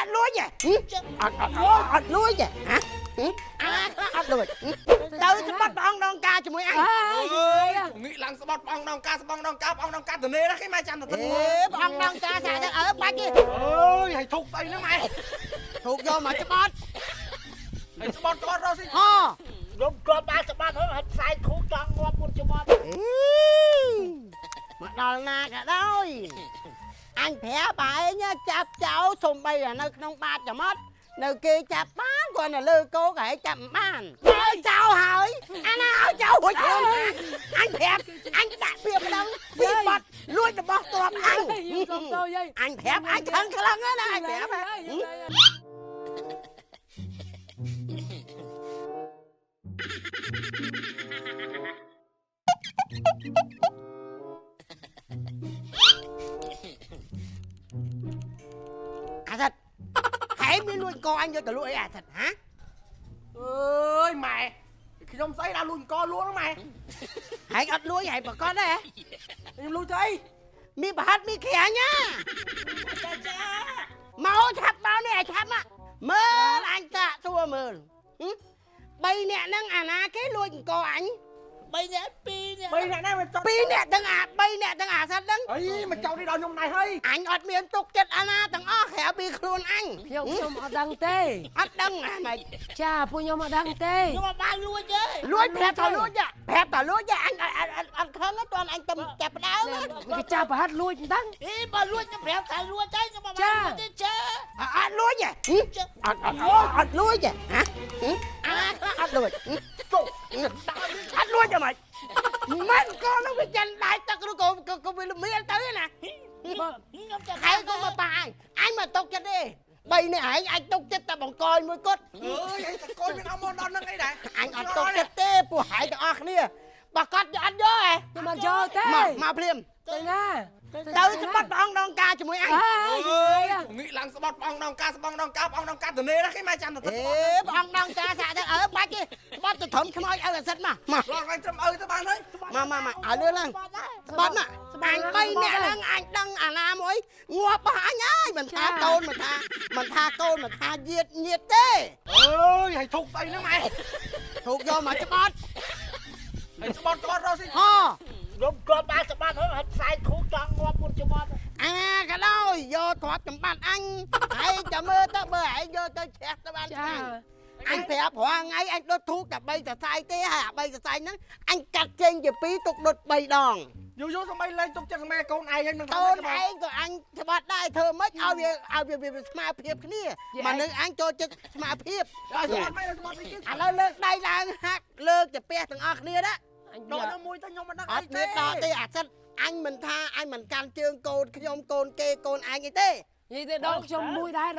ត់លួចហ៎អត់លួចហ៎ហ៎អត់លួចទៅស្បត់បងដងការជាមួយអញងាកឡើងស្បត់បងដងការស្បងដងការបងដងការទៅនេះណាគេមកចាំទៅបងដងការថាបាច់ទេអើយឲ្យធុកស្អីហ្នឹងម៉ែធុកយកមកស្បត់ឲ្យស្បត់រស់ស៊ីខ្ញុំគាត់បានស្បត់ហើយផ្សាយធុកចង់ងាប់មុនស្បត់មកដល់ណាក៏ដោយអញប្រាប់ឯងចាប់ចោលសំបីនៅក្នុងបាតចមាត់នៅគេចាប់បានគាត់នៅលើគោក៏ឲ្យចាប់បានឲ្យចោលហើយអាណាឲ្យចោលរួចអញប្រាប់អញដាក់ពាក្យម្ដងពីបាត់លួចរបស់ទ្រព្យអញអញប្រាប់អញខឹងខ្លាំងណាស់អញប្រាប់អាសិតហើយមានលួចកអញយកទៅលក់អីអាសិតហ៎អើយម៉ែខ្ញុំស្អីដល់លួចកលួងម៉ែហើយអត់លួចហើយប្រកាសដែរខ្ញុំលួចទៅអីមានប្រហិតមានក្រាញ់ណាមកឆាប់មកនេះឲ្យឆាប់មើលអញតាក់សួរមើល3នាក់ហ្នឹងអាណាគេលួចអង្គអញ3នាក់2នាក់3នាក់ណាមិនចង់2នាក់ទាំងអា3នាក់ទាំងអាសិតហ្នឹងអីមិនចង់នេះដល់ខ្ញុំណៃហើយអញអត់មានទុកចិត្តអាណាទាំងអស់ក្រៅពីខ្លួនអញខ្ញុំអត់ដឹងទេអត់ដឹងហ៎ម៉េចចាពួកខ្ញុំអត់ដឹងទេខ្ញុំអត់បានលួចទេលួចប្រាប់តលួចអញអត់ខឹងទេតអញទៅចាប់ផ្ដើមគេចាប់ប្រហិតលួចមិនដឹងបើលួចខ្ញុំប្រាប់ថាលួចទេខ្ញុំអត់បានលួចទេចាអត់លួចទេអត់លួចទេហ៎អត់លួចអត់លួចទេម៉េចមិនក៏នឹងវាចិនដៃទឹកឬក៏វាល្មៀលទៅណាហើយក៏មកប៉ាអញមកຕົកចិត្តទេ3នាក់ឯងអាចຕົកចិត្តតែបង្កយមួយគត់អើយតែកូនមានអមដល់ហ្នឹងអីដែរអញអត់ຕົកចិត្តទេពួកហែងទាំងអស់គ្នាបើគាត់យកអត់យកហ៎ខ្ញុំអត់យកទេមកភ្លាមទៅណាទៅស្បត់បងដងការជាមួយអញអើយងាកឡើងស្បត់បងដងការស្បងដងការបងដងការទៅនេះណាគេមកចាំទៅបងដងការថាបាច់ទេស្បត់ទៅធំខ្មោចឲ្យអាសិតមកឡងឲ្យត្រឹមឪទៅបានហើយមកឲ្យលឿនឡើងស្បត់មកអញ3នាក់ហ្នឹងអញដឹងអាណាមួយងាប់បោះអញហើយមិនថាកូនមិនថាកូនមិនថាញាតទេអើយឲ្យធុកស្អីហ្នឹងម៉ែធុកយកមកស្បត់ឲ្យស្បត់រស់ស៊ីខ្ញុំគាត់បានសម្បត្តិហើយផ្សាយធូបចង់ងាប់មុនច្បត់ក៏ដោយយកទ្រព្យសម្បត្តិអញហើយចាំមើលទៅបើឯងយកទៅជ្រះទៅបានចាអញប្រាប់រាល់ថ្ងៃអញដុតធូបតែ3សរសៃទេហើយអា3សរសៃហ្នឹងអញកាត់ចេញជា2ទុកដុត3ដងយូរសំបីលេងទុកចិត្តម៉ែកូនឯងហើយមិនកូនឯងក៏អញស្បត់ដែរធ្វើម៉េចឲ្យវាស្មើភាពគ្នាមកនឹងអញចូលចិត្តស្មើភាពឲ្យស្បត់ម៉ែស្បត់នេះឥឡូវលើកដៃឡើងហាក់លើកទៅផ្ទះទាំងអស់គ្នាណាដល់ទៅមួយទៅខ្ញុំមិនដឹងអត់មានដល់ទេអាសិតអញមិនថាអញមិនកាន់ជើងកូនខ្ញុំកូនគេកូនឯងអីទេនិយាយទៅដល់ខ្ញុំមួយដែរ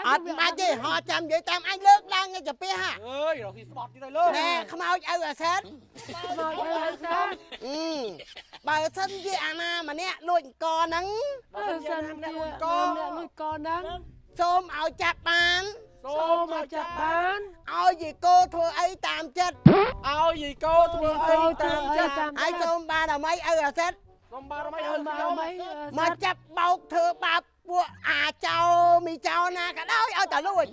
អត់បាច់ទេហោចាំនិយាយតាមអញលើកឡើងទៅចាហ่ะអើយរកស៊ីស្បត់ទីទៅលើណែខ្មោចឪអាសិតបើសិនជាអាណាម្នាក់លួចអង្គហ្នឹងបើសិនជាលួចអង្គហ្នឹងសូមឲ្យចាប់បានឲ្យយាយកោធ្វើអីតាមចិត្តឲ្យយាយកោធ្វើអីតាមចិត្តហើយសូមបានអ្វីឪអាសិតសូមបានអ្វីឲ្យមកចាប់បោកធ្វើបាបពួកអាចោមីចោណាក៏ដោយឲ្យតែលួច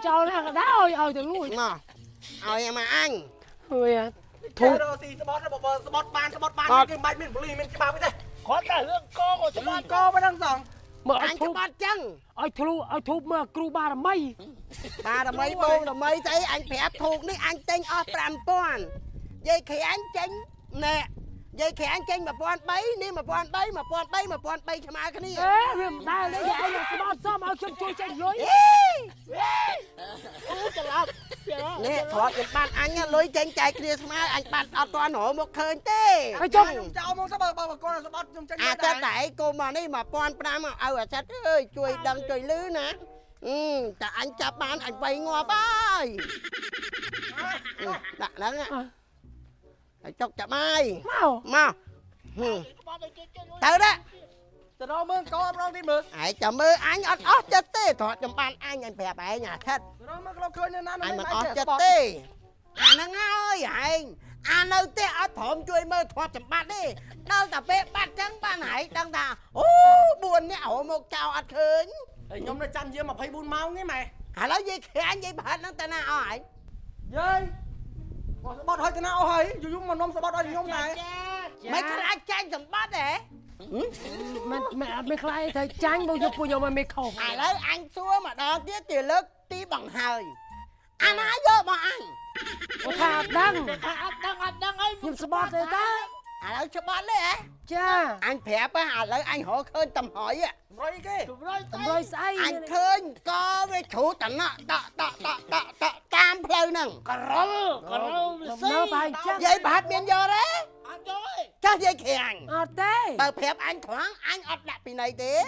ចោណាក៏ដោយឲ្យតែលួចមកឲ្យមកអញហើយធូបស៊ីស្បត់បើស្បត់បានគេមិនបាច់មានប៉ូលីសមានច្បាប់ទេគាត់តែរឿងកោស្បត់កោមិនដឹងសងមើលអញស្បត់ចឹងឲ្យធូបមើលគ្រូបារមីបងរមីស្អីអញប្រាប់ធូបនេះអញទិញអស់ 5000 យាយក្រាញ់ចេញណែយាយក្រាញ់ចេញ 1300 នេះ 1300 ស្មើគ្នាវាមិនដែលទេយាយឯងស្បត់សមឲ្យខ្ញុំជួយចេញលុយអូច្រឡំនេះទ្រព្យសម្បត្តិអញលុយចេញចែកគ្នាស្មើអញបានអត់ទាន់រកមកឃើញទេហើយចុះខ្ញុំចោលមកទៅបើកូនស្បត់ខ្ញុំចេញអាចិតតែឯងកុំមកនេះ 1500 មកឲ្យអាចិតអើយជួយដឹងជួយលឺណាតែអញចាប់បានអញវៃងាប់ហើយដាក់ហ្នឹងហើយចុកចាប់បាយមកទៅណាទៅរកមើលកោអត់រងទីមើលឯងចាំមើលអញអត់អស់ចិត្តទេទ្រព្យសម្បត្តិអញប្រាប់ឯងអាថិតរកមើលក្លោកឃើញនៅណាអញមិនអស់ចិត្តទេអាហ្នឹងហើយឯងអានៅទេអត់ព្រមជួយមើលទ្រព្យសម្បត្តិទេដល់តែពេលបាត់ចឹងបានឯងដឹងថាអូ4នាក់រមកចោលអត់ឃើញ nhóm nó chăn dưa mà phải buôn máu nghe mày lấy dây khẽ dây bát nó ta nào hỏi dây bọt hơi thế nào hơi dù mà nôm sẽ bọt hơi nhóm này mấy cái lá chanh dòng bát đấy mày khai thời chán bao nhiêu cô nhau mà mày khổ lấy anh xua mà đó tiết thì lớp tí bằng hơi anh nói vô mà anh thà đăng ấy nhưng sport rồi ta lấy cho bát đấy cha anh phép á lấy anh hỏi khơi tầm hỏi á rồi cái rồi say anh khơi có với chủ tận á tam pleu nè nó phải chắc dây bát biên vô đấy cho dây khèn tê bà phép anh thoáng anh ọt đặt bị này thế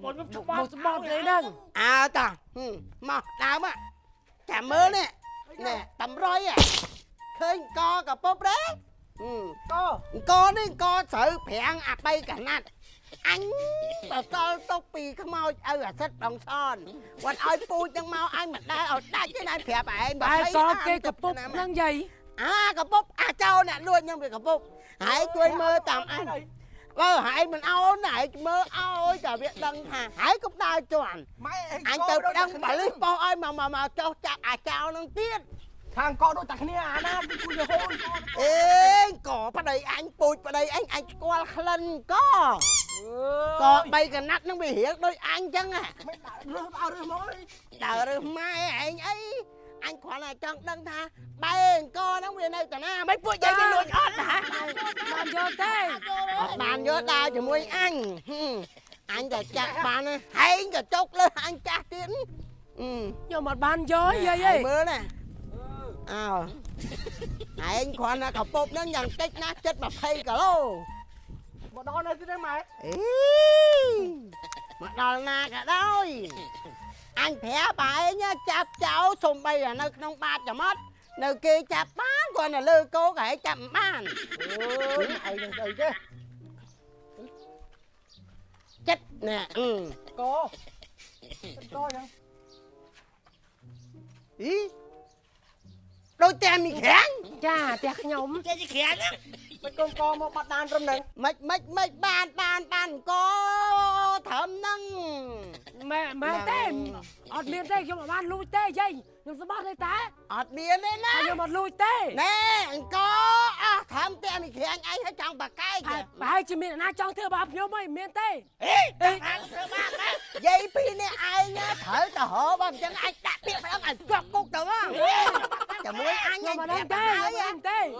một sport rồi đăng ta mà nào mà chả mơ nè nè tầm rồi à khơi co cả bóp đấy co đi co sự phèn bay cả nát anh tao tao tóc pì không mau sách đồng son còn ơi pui chẳng mau anh mà đai ở đai cái này phèn anh bà thấy có cái cặp bút năng gì cặp bút châu nè luôn nhưng mà cặp bút hãy tôi mơ tầm anh hãy mình ao này mơ ao cả việc đăng hà hãy cũng đai chuẩn anh tự đăng bà lý po ơi mà cho chặt châu năng tiết thằng con đôi tạc này na cùi giờ hôn ê cỏ vào đây anh pui vào đây anh qua lần có bay cái nát nó bị hiển đôi anh chăng à đợi rồi mai anh ấy anh khoan là chân đăng tha bay co nó về đây tao na mấy phút giây cái lùi ớt hả bàn vô tê bàn vô đau cho mui anhจะจัดบานให้กับจกเลยอันจัดtiến nhưng mà bàn vô vậy vậy mưa nè anh khoan là cặp bột nó nhận chết nát chết mà phay cả lô bọn đó này thế mày mà đòi na cả đôi anh thẻ bài nhá chạp cháu xung bây là nơi không ba cho mất nơi kia chạp bán còn là lư cố gãy chạp bán này đừng gì chứ chết nè có chẳng ý đôi tem bị kháng cha tẹt nhộng chơi gì kháng á mấy con mà bắt đàn trong này mấy ban có thẩm năng mẹ tên ọt miền tây nhưng mà ban lui tê vậy nhưng sao bắt đây ta ọt miền đấy nè nhưng mà lui tê nè có thẩm tem bị kháng anh ở trong bà cay bà hai chị miền na trong thưa bà nhớ mày miền tây dây pin này ai nhá thở tao hổ bom chân anh đã biết phải không anh chọc cục được không chả muốn anh nhưng mà anh đang tê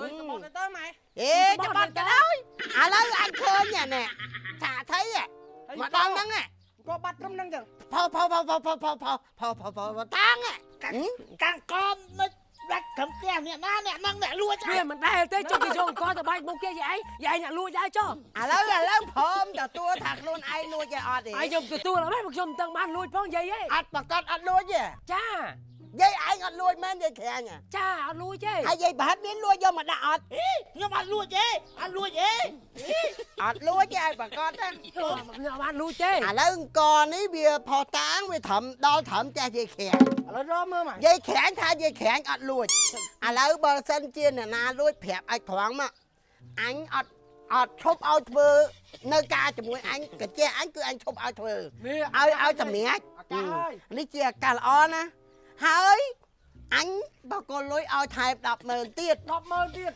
tới mày ê cho bắt cái đó lấy anh khơi nhà nè xả thấy à mà đang nắng à có bắt trong năng chẳng phò tang à càng con nó đặt cầm tiền nè na nè năng nè luôn chứ mình đây tới cho cái con coi tao bay một kia vậy nè lui ra cho lấy phom cho tua thật luôn ai nuôi cho ọt đi ai dùng từ tua là mấy một dùng tăng ban lui phong vậy ấy ọt mà con ọt nuôi chứ cha dây ai ọt nuôi men dây khè nhỉ cha ọt lui chứ ai dây bà hết biến nuôi vô mà đã ọt nhưng mà nuôi chứ anh nuôi chứ ọt nuôi chứ ai bà con á ban lui chứ lấy con ấy bia phò táng với thẩm cha dây khè lấy rơm mơ mày dây khẽ tha dây khẽ ọt nuôi lấy bờ sân chiên là na nuôi phẹp ai thoáng mà anh ọt chụp ao thưa nơi ca cho mũi anh cái che anh cứ anh chụp ao thưa ao chầm miếng ní chia cà on á hơi anh bà con lối ao thai đập mờn tiết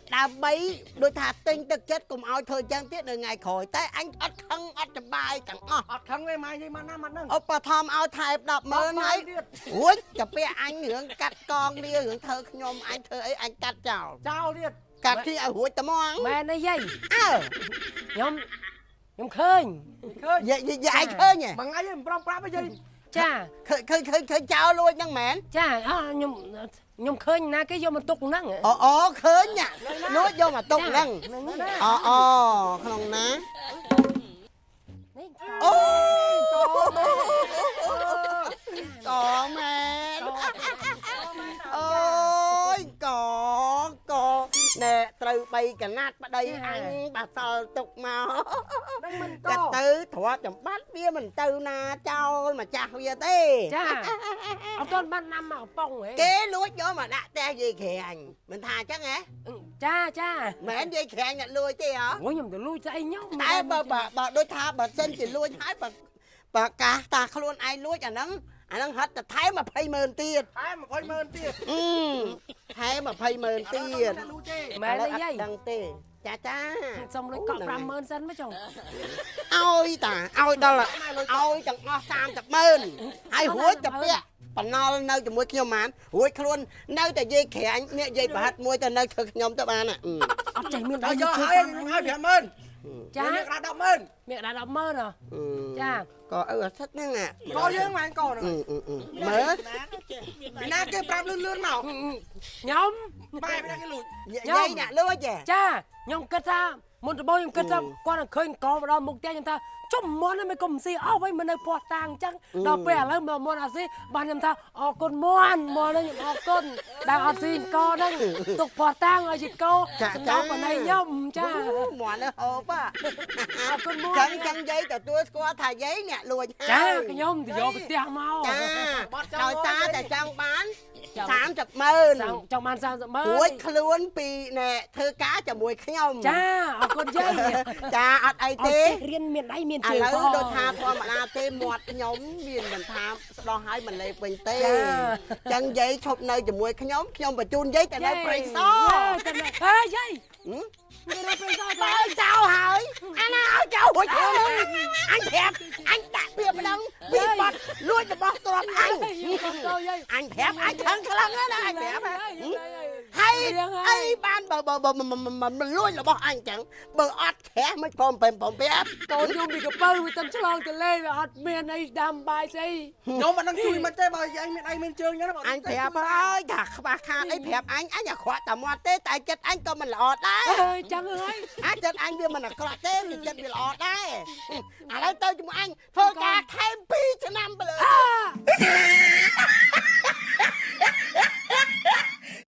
đạp bấy đôi thà tinh thực chất cùng ao thời gian tiết đời ngày khỏi tay anh ọt khăn ọt chầm bài chẳng ọt khăn với mai dây mà nam mặt nâng bà thòm ao thai đập mờn ấy ui chập bia anh hưởng cắt con đi hưởng thơ nhôm anh thơ ấy anh cắt chào liệt cắt khi ở hủi tầm mong mẹ này vậy nhóm khơi vậy ai khơi nhỉ bằng ai prong bây giờ cha khơi chào luôn nhăng mẹn cha nhóm khơi na cái vô mà tục năng khơi nhỉ nói vô mà tục năng không ná có mẹ ôi có nè từ bay cả nát ở đây anh bà sao tục màu cái từ thọ chấm bát bia mình từ na trao mà chào giờ tê cha ông tôn ban năm mà bông ấy kế lúa cho mà đã te gì kìa anh mình thà chắc nghe cha mẹ anh dây khè nhận lui chứ hả ủa nhưng mà lui cho anh nhóc tại bà đôi tha bà xin chỉ lui hái bà បើកាសតាខ្លួនឯងលួចអាហ្នឹងហត់តែថែម200000ទៀត ថែម200000ទៀត ថែម200000ទៀត មែនទេយាយ ដឹងទេចា សុំលុយកក់50000សិនមកចុង ឲ្យតាឲ្យដល់ឲ្យទាំងអស់30000ហើយរួចទៅពាក់បណ្ណល់នៅជាមួយខ្ញុំបានរួចខ្លួននៅតែយាយក្រាញ់នេះយាយប្រហិតមួយទៅនៅធ្វើខ្ញុំទៅបាន អត់ចេះមាន ទៅ ដៃ យកហើយ50000 ចា មានក្រា100000 មានដាក់100000ហ៎ចា ក៏អសិតហ្នឹង កយើងមិនកហ្នឹង មើល ពីណាគេប្រាប់លឿនមក ខ្ញុំ បែបណាគេលួច យាយអ្នកលួច ចាខ្ញុំគិតថាមុនដំបូងខ្ញុំគិតថាគាត់នឹងឃើញកម្ដងមុខផ្ទះខ្ញុំថាចុំមន់មិនគុំស៊ីអស់វិញមិននៅពោះតាំងអញ្ចឹងដល់ពេលឥឡូវមកមន់អត់ស៊ីបានខ្ញុំថាអរគុណមន់ខ្ញុំអរគុណដែលអត់ស៊ីកហ្នឹងទុកពោះតាំងឲ្យជាកោសម្រាប់បណ្ដៃខ្ញុំចា មន់ហូប អរគុណមន់ ចឹងយាយទទួលស្គាល់ថាយាយអ្នកលួច ចាខ្ញុំទៅយកផ្ទះមក ចាដោយសារតែចង់បាន300,000 ចង់បាន300,000 រួចខ្លួនពីណែធ្វើការជាមួយខ្ញុំ ចាអរគុណយាយ ចាអត់អីទេ រៀនមានដៃមាន ឥ ជើង ឡូវដូចថាធម្មតាទេមាត់ខ្ញុំមានមិនថាស្ដោះហើយមិនលេបវិញទេចឹងយាយឈប់នៅជាមួយខ្ញុំបញ្ជូនយាយទៅនៅព្រៃសរ ហេយាយមានព្រៃសរ បើចោលហើយអាណាឲ្យចោលរួចអញប្រាប់អញដាក់ពាក្យម្ដងពីបាត់លួចរបស់ទ្រព្យអញ អញប្រាប់អញខឹងខ្លាំងណាស់អញប្រាប់ហើយអីបានបើមិនលួចរបស់អញចឹងបើអត់ខះមិនព្រមប្រាប់ កូនយំពីកពៅវាទៅឆ្លងទលេវាអត់មានអីដាំបាយស្អី ខ្ញុំមិនដឹងជួយមិនទេបើយាយមានអីមានជើងចឹង អញប្រាប់ហើយថាខ្វះខាតអីប្រាប់អញអាក្រក់តែមាត់ទេតែចិត្តអញក៏មិនល្អដែរ អើយចឹងហើយ ចិត្តអញវាមិនអាក្រក់ទេចិត្តវាល្អដែរឥឡូវទៅជាមួយអញធ្វើការថែម2